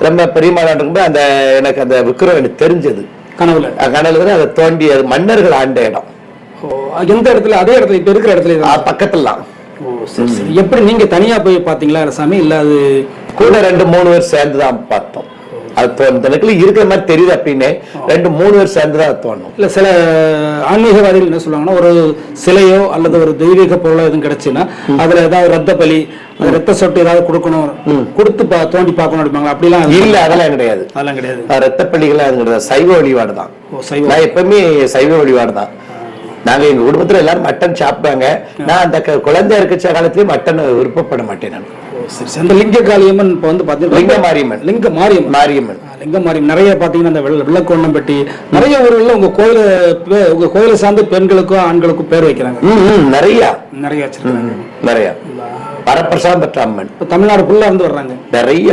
ரொம்ப பெரியமாளா இருக்கும்போது அந்த எனக்கு அந்த விக்கிரம் எனக்கு தெரிஞ்சது கனவுல அதை தோண்டி அது மன்னர்கள் ஆண்ட இடம். எந்த இடத்துல? அதே இடத்துல இப்ப இருக்கிற இடத்துல பக்கத்துல. எப்படி நீங்க தனியா போய் பாத்தீங்களா சாமி, இல்ல அது கூட 2-3 பேர் சேர்ந்துதான் பார்த்தோம். அது இருக்கிற மாதிரி தெரியுது அப்படின்னு 2-3 பேர் சேர்ந்துதான் தோணும். இல்ல சில ஆன்மீகவாதிகள் என்ன சொல்லுவாங்கன்னா, ஒரு சிலையோ அல்லது ஒரு தெய்வீக பொருளோ எதுவும் கிடைச்சுன்னா அதுல ஏதாவது ரத்த பலி, ரத்த சொட்டு ஏதாவது கொடுக்கணும், கொடுத்து தோண்டி பார்க்கணும் அப்படிப்பாங்க. அப்படிலாம் இல்ல, அதெல்லாம் கிடையாது. அதெல்லாம் கிடையாது. ரத்த பலிகள் அது கிடையாது. சைவ வழிபாடு தான். நான் எப்பவுமே சைவ வழிபாடு தான். நாங்க எங்க குடும்பத்துல எல்லாரும் மட்டன் சாப்பிடுவாங்க. நான் அந்த குழந்தை இருக்க காலத்திலயும் மட்டன் விருப்பப்பட மாட்டேன். நான் அந்த லிங்க காளியம்மன் இப்ப வந்து பாத்தீங்கன்னா லிங்க மாரியம்மன் நிறைய பாத்தீங்கன்னா அந்த விளக்கோண்ணம்பட்டி நிறைய ஊர்ல உங்க கோயிலை சார்ந்த பெண்களுக்கும் ஆண்களுக்கும் பேர் வைக்கிறாங்க. நிறைய வச்சிருக்காங்க. நிறைய வரப்பிரசாதம் பெற்ற அம்மன் தமிழ்நாடு ஃபுல்லா இருந்து வர்றாங்க. நிறைய